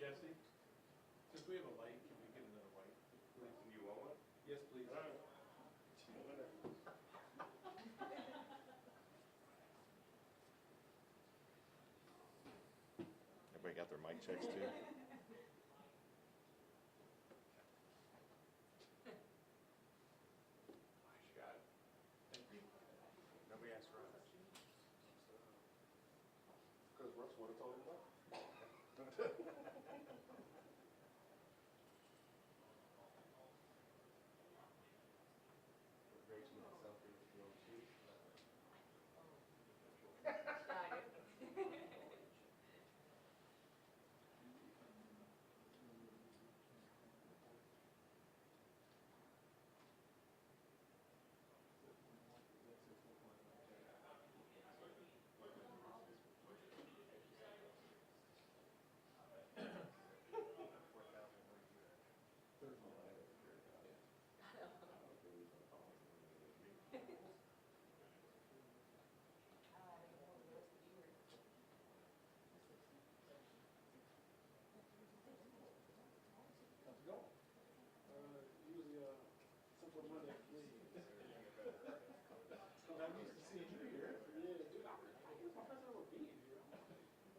Jesse, since we have a light, can we get another light? Please. You want one? Yes, please. All right. Everybody got their mic checks too? She got it. Thank you. Nobody asked for us. Because Russ would have told him that. Rachel and myself, if you want to shoot. How's it going? Usually Central Monday for me. I'm used to seeing you here. Yeah, dude, I'm surprised I would be here.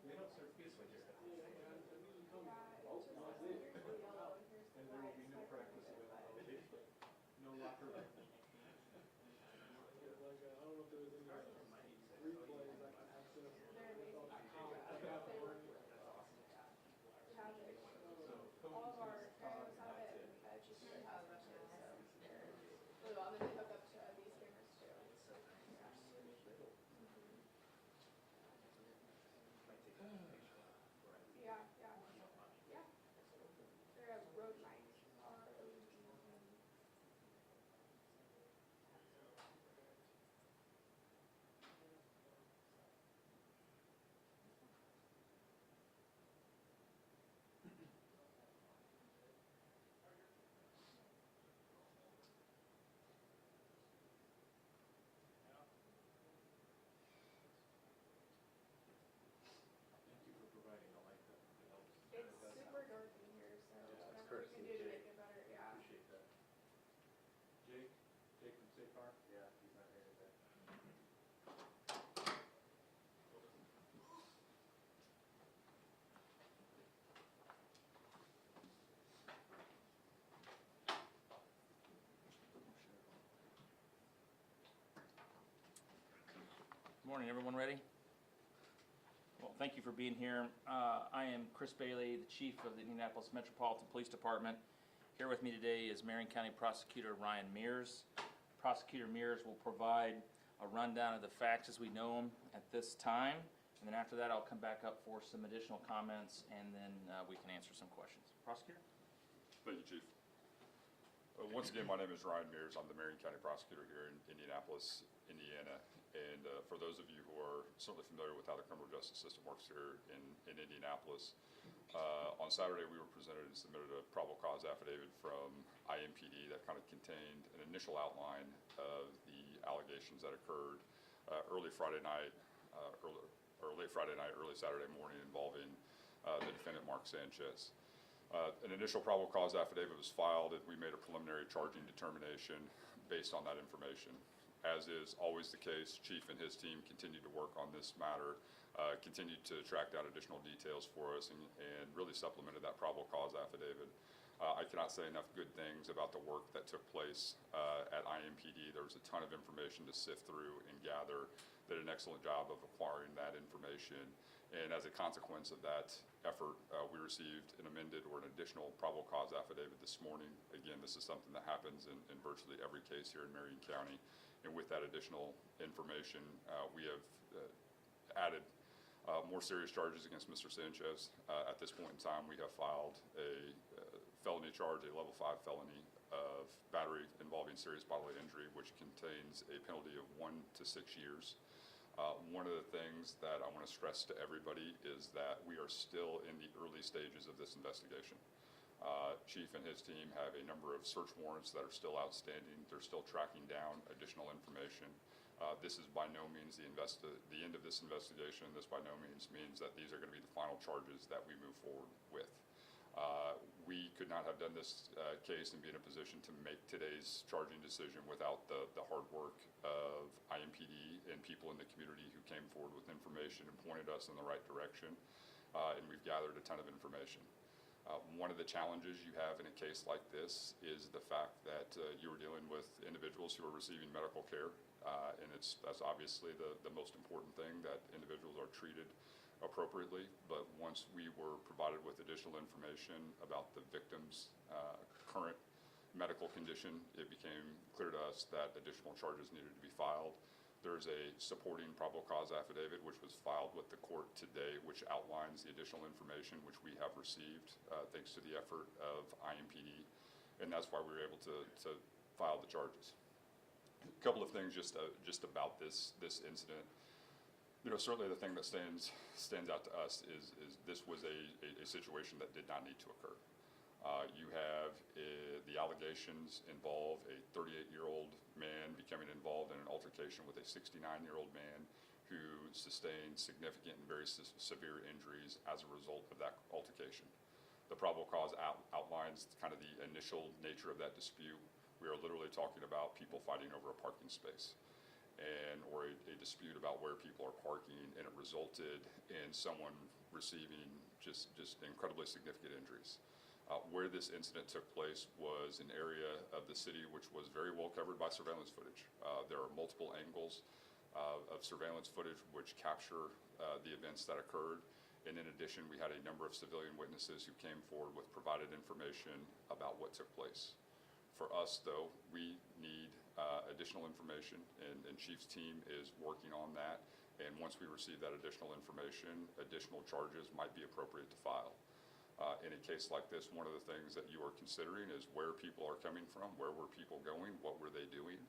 They don't serve pizza here. Yeah, I usually come once a month. And there will be no practice available. No locker room. Like, I don't know if there was any replays I can access. All of our cameras have it, just have it, so they're little, and then they hook up to these cameras too. Yeah, yeah, yeah. They're a road mic, R-O-D. Thank you for providing a light that helps. It's super dark in here, so whatever we can do to make it better, yeah. Appreciate that. Jake from Safe Harbor. Yeah, he's not here today. Good morning, everyone ready? Well, thank you for being here. I am Chris Bailey, the Chief of the Indianapolis Metropolitan Police Department. Here with me today is Marion County Prosecutor Ryan Mears. Prosecutor Mears will provide a rundown of the facts as we know them at this time, and then after that I'll come back up for some additional comments, and then we can answer some questions. Prosecutor? Thank you, Chief. Once again, my name is Ryan Mears. I'm the Marion County Prosecutor here in Indianapolis, Indiana. And for those of you who are certainly familiar with how the criminal justice system works here in Indianapolis, on Saturday we were presented and submitted a probable cause affidavit from IMPD that kind of contained an initial outline of the allegations that occurred early Friday night, early Saturday morning involving the defendant Mark Sanchez. An initial probable cause affidavit was filed, and we made a preliminary charging determination based on that information. As is always the case, Chief and his team continued to work on this matter, continued to track down additional details for us, and really supplemented that probable cause affidavit. I cannot say enough good things about the work that took place at IMPD. There was a ton of information to sift through and gather. They did an excellent job of acquiring that information. And as a consequence of that effort, we received an amended or an additional probable cause affidavit this morning. Again, this is something that happens in virtually every case here in Marion County. And with that additional information, we have added more serious charges against Mr. Sanchez. At this point in time, we have filed a felony charge, a level 5 felony of battery involving serious bodily injury, which contains a penalty of 1 to 6 years. One of the things that I want to stress to everybody is that we are still in the early stages of this investigation. Chief and his team have a number of search warrants that are still outstanding. They're still tracking down additional information. This is by no means the end of this investigation. This by no means that these are going to be the final charges that we move forward with. We could not have done this case and be in a position to make today's charging decision without the hard work of IMPD and people in the community who came forward with information and pointed us in the right direction. And we've gathered a ton of information. One of the challenges you have in a case like this is the fact that you are dealing with individuals who are receiving medical care, and that's obviously the most important thing, that individuals are treated appropriately. But once we were provided with additional information about the victim's current medical condition, it became clear to us that additional charges needed to be filed. There's a supporting probable cause affidavit which was filed with the court today, which outlines the additional information which we have received thanks to the effort of IMPD, and that's why we were able to file the charges. A couple of things just about this incident. You know, certainly the thing that stands out to us is this was a situation that did not need to occur. You have the allegations involve a 38-year-old man becoming involved in an altercation with a 69-year-old man who sustained significant and very severe injuries as a result of that altercation. The probable cause outlines kind of the initial nature of that dispute. We are literally talking about people fighting over a parking space, or a dispute about where people are parking, and it resulted in someone receiving just incredibly significant injuries. Where this incident took place was an area of the city which was very well covered by surveillance footage. There are multiple angles of surveillance footage which capture the events that occurred, and in addition we had a number of civilian witnesses who came forward with provided information about what took place. For us though, we need additional information, and Chief's team is working on that, and once we receive that additional information, additional charges might be appropriate to file. In a case like this, one of the things that you are considering is where people are coming from, where were people going, what were they doing,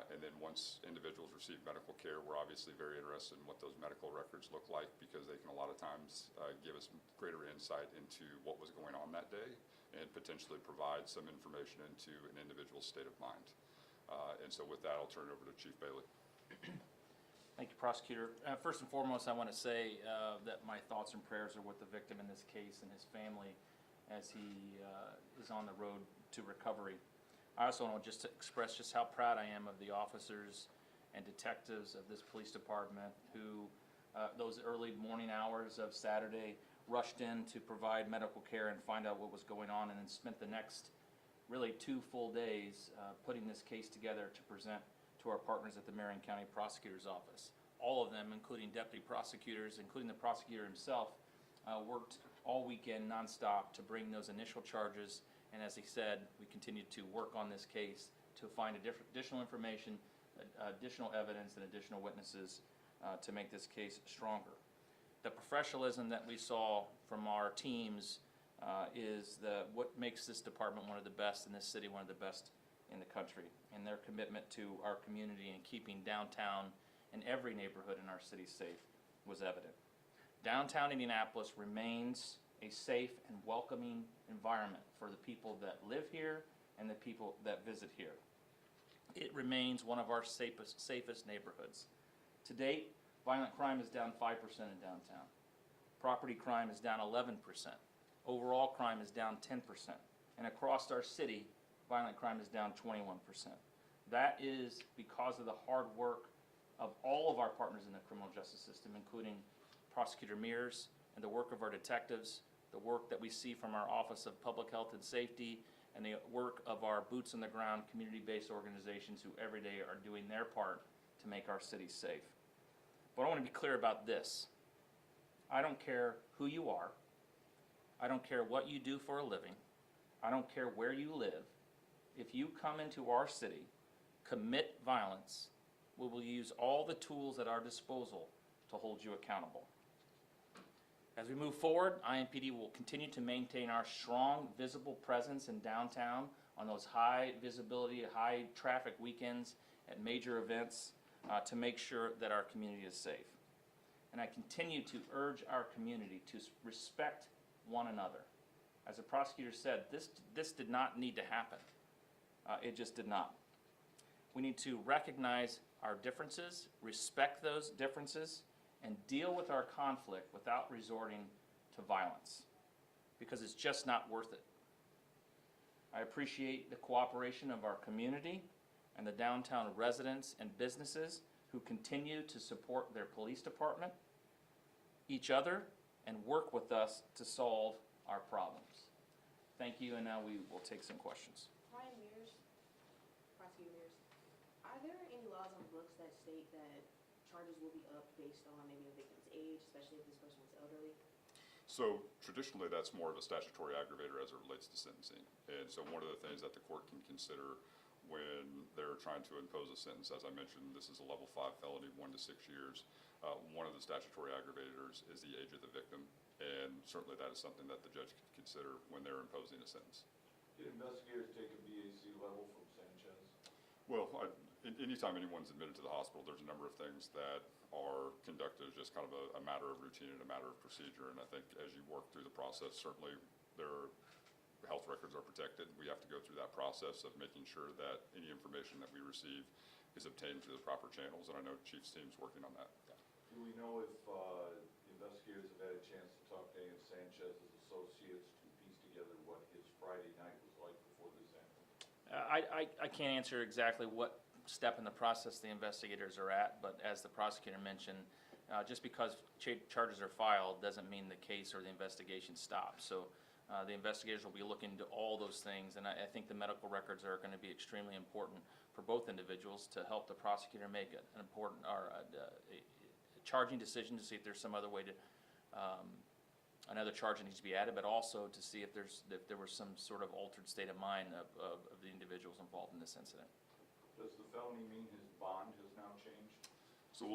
and then once individuals receive medical care, we're obviously very interested in what those medical records look like, because they can a lot of times give us greater insight into what was going on that day and potentially provide some information into an individual's state of mind. And so with that, I'll turn it over to Chief Bailey. Thank you, Prosecutor. First and foremost, I want to say that my thoughts and prayers are with the victim in this case and his family as he is on the road to recovery. I also want to just express just how proud I am of the officers and detectives of this police department who, those early morning hours of Saturday, rushed in to provide medical care and find out what was going on, and then spent the next really 2 full days putting this case together to present to our partners at the Marion County Prosecutor's Office. All of them, including deputy prosecutors, including the prosecutor himself, worked all weekend nonstop to bring those initial charges, and as he said, we continued to work on this case to find additional information, additional evidence, and additional witnesses to make this case stronger. The professionalism that we saw from our teams is what makes this department one of the best in this city, one of the best in the country, and their commitment to our community and keeping downtown and every neighborhood in our city safe was evident. Downtown Indianapolis remains a safe and welcoming environment for the people that live here and the people that visit here. It remains one of our safest neighborhoods. To date, violent crime is down 5% in downtown. Property crime is down 11%. Overall crime is down 10%. And across our city, violent crime is down 21%. That is because of the hard work of all of our partners in the criminal justice system, including Prosecutor Mears and the work of our detectives, the work that we see from our Office of Public Health and Safety, and the work of our boots on the ground community-based organizations who every day are doing their part to make our city safe. But I want to be clear about this. I don't care who you are. I don't care what you do for a living. I don't care where you live. If you come into our city, commit violence, we will use all the tools at our disposal to hold you accountable. As we move forward, IMPD will continue to maintain our strong, visible presence in downtown on those high visibility, high traffic weekends at major events to make sure that our community is safe. And I continue to urge our community to respect one another. As the prosecutor said, this did not need to happen. It just did not. We need to recognize our differences, respect those differences, and deal with our conflict without resorting to violence. because it's just not worth it. I appreciate the cooperation of our community and the downtown residents and businesses who continue to support their police department, each other, and work with us to solve our problems. Thank you, and now we will take some questions. Ryan Mears, Prosecutor Mears, are there any laws on the books that state that charges will be up based on maybe a victim's age, especially if this person was elderly? So traditionally, that's more of a statutory aggravator as it relates to sentencing. And so one of the things that the court can consider when they're trying to impose a sentence, as I mentioned, this is a level 5 felony, 1 to 6 years. One of the statutory aggravators is the age of the victim. And certainly that is something that the judge could consider when they're imposing a sentence. Did investigators take a BAC level from Sanchez? Well, anytime anyone's admitted to the hospital, there's a number of things that are conducted as just kind of a matter of routine and a matter of procedure. And I think as you work through the process, certainly their health records are protected. We have to go through that process of making sure that any information that we receive is obtained through the proper channels. And I know Chief's team's working on that. Do we know if investigators have had a chance to talk to any of Sanchez's associates to piece together what his Friday night was like before this happened? I can't answer exactly what step in the process the investigators are at, but as the prosecutor mentioned, just because charges are filed doesn't mean the case or the investigation stops. So the investigators will be looking into all those things, and I think the medical records are going to be extremely important for both individuals to help the prosecutor make an important or a charging decision to see if there's some other way to another charge that needs to be added, but also to see if there was some sort of altered state of mind of the individuals involved in this incident. Does the felony mean his bond has now changed? So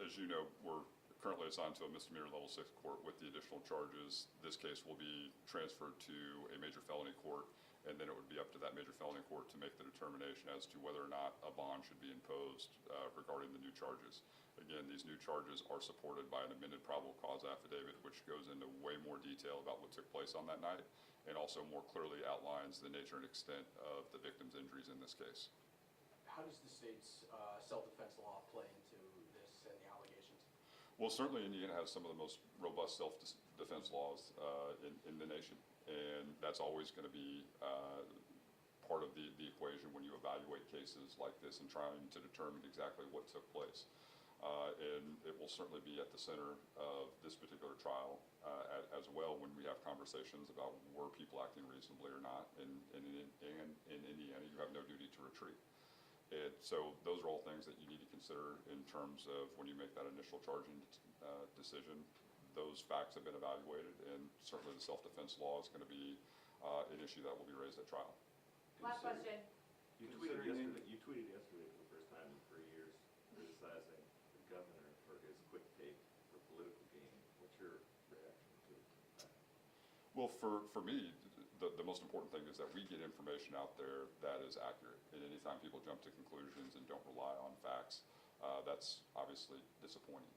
as you know, we're currently assigned to a misdemeanor level 6 court with the additional charges. This case will be transferred to a major felony court, and then it would be up to that major felony court to make the determination as to whether or not a bond should be imposed regarding the new charges. Again, these new charges are supported by an amended probable cause affidavit, which goes into way more detail about what took place on that night, and also more clearly outlines the nature and extent of the victim's injuries in this case. How does the state's self-defense law play into this and the allegations? Well, certainly Indiana has some of the most robust self-defense laws in the nation, and that's always going to be part of the equation when you evaluate cases like this and trying to determine exactly what took place. And it will certainly be at the center of this particular trial as well when we have conversations about were people acting reasonably or not. And in Indiana, you have no duty to retreat. So those are all things that you need to consider in terms of when you make that initial charging decision. Those facts have been evaluated, and certainly the self-defense law is going to be an issue that will be raised at trial. Last question. You tweeted yesterday for the first time in 3 years criticizing the governor for his quick take for political gain. What's your reaction to that? Well, for me, the most important thing is that we get information out there that is accurate. And anytime people jump to conclusions and don't rely on facts, that's obviously disappointing.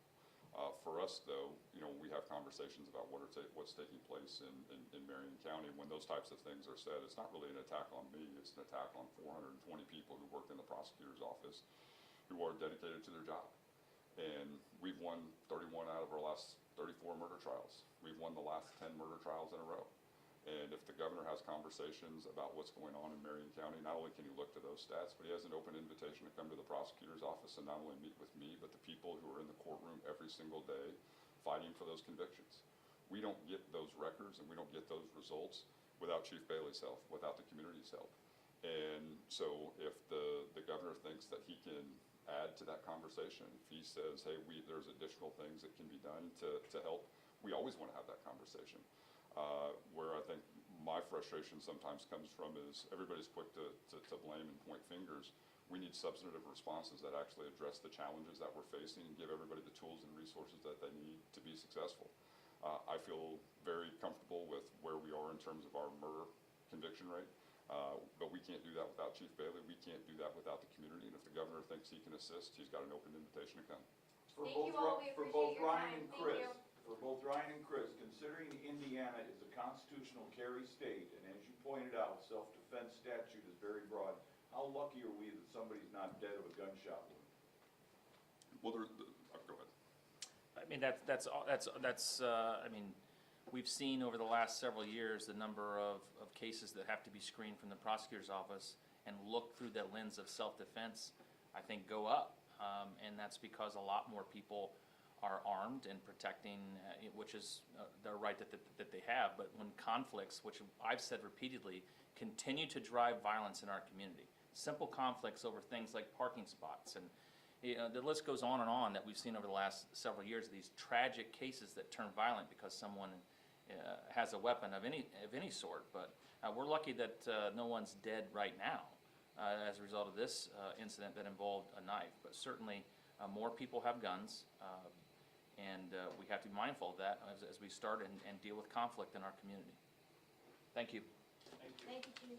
For us, though, we have conversations about what's taking place in Marion County. When those types of things are said, it's not really an attack on me. It's an attack on 420 people who work in the prosecutor's office who are dedicated to their job. And we've won 31 out of our last 34 murder trials. We've won the last 10 murder trials in a row. And if the governor has conversations about what's going on in Marion County, not only can he look to those stats, but he has an open invitation to come to the prosecutor's office and not only meet with me, but the people who are in the courtroom every single day fighting for those convictions. We don't get those records and we don't get those results without Chief Bailey's help, without the community's help. And so if the governor thinks that he can add to that conversation, if he says, hey, there's additional things that can be done to help, we always want to have that conversation. Where I think my frustration sometimes comes from is everybody's quick to blame and point fingers. We need substantive responses that actually address the challenges that we're facing and give everybody the tools and resources that they need to be successful. I feel very comfortable with where we are in terms of our murder conviction rate, but we can't do that without Chief Bailey. We can't do that without the community, and if the governor thinks he can assist, he's got an open invitation to come. Thank you all. We appreciate your time. Thank you. For both Ryan and Chris, considering Indiana is a constitutional carry state, and as you pointed out, self-defense statute is very broad, how lucky are we that somebody's not dead of a gunshot wound? Well, go ahead. I mean, we've seen over the last several years the number of cases that have to be screened from the prosecutor's office and look through the lens of self-defense, I think, go up. And that's because a lot more people are armed and protecting, which is their right that they have. But when conflicts, which I've said repeatedly, continue to drive violence in our community, simple conflicts over things like parking spots, and the list goes on and on that we've seen over the last several years, these tragic cases that turn violent because someone has a weapon of any sort. But we're lucky that no one's dead right now as a result of this incident that involved a knife. But certainly more people have guns, and we have to be mindful of that as we start and deal with conflict in our community. Thank you. Thank you, Chief.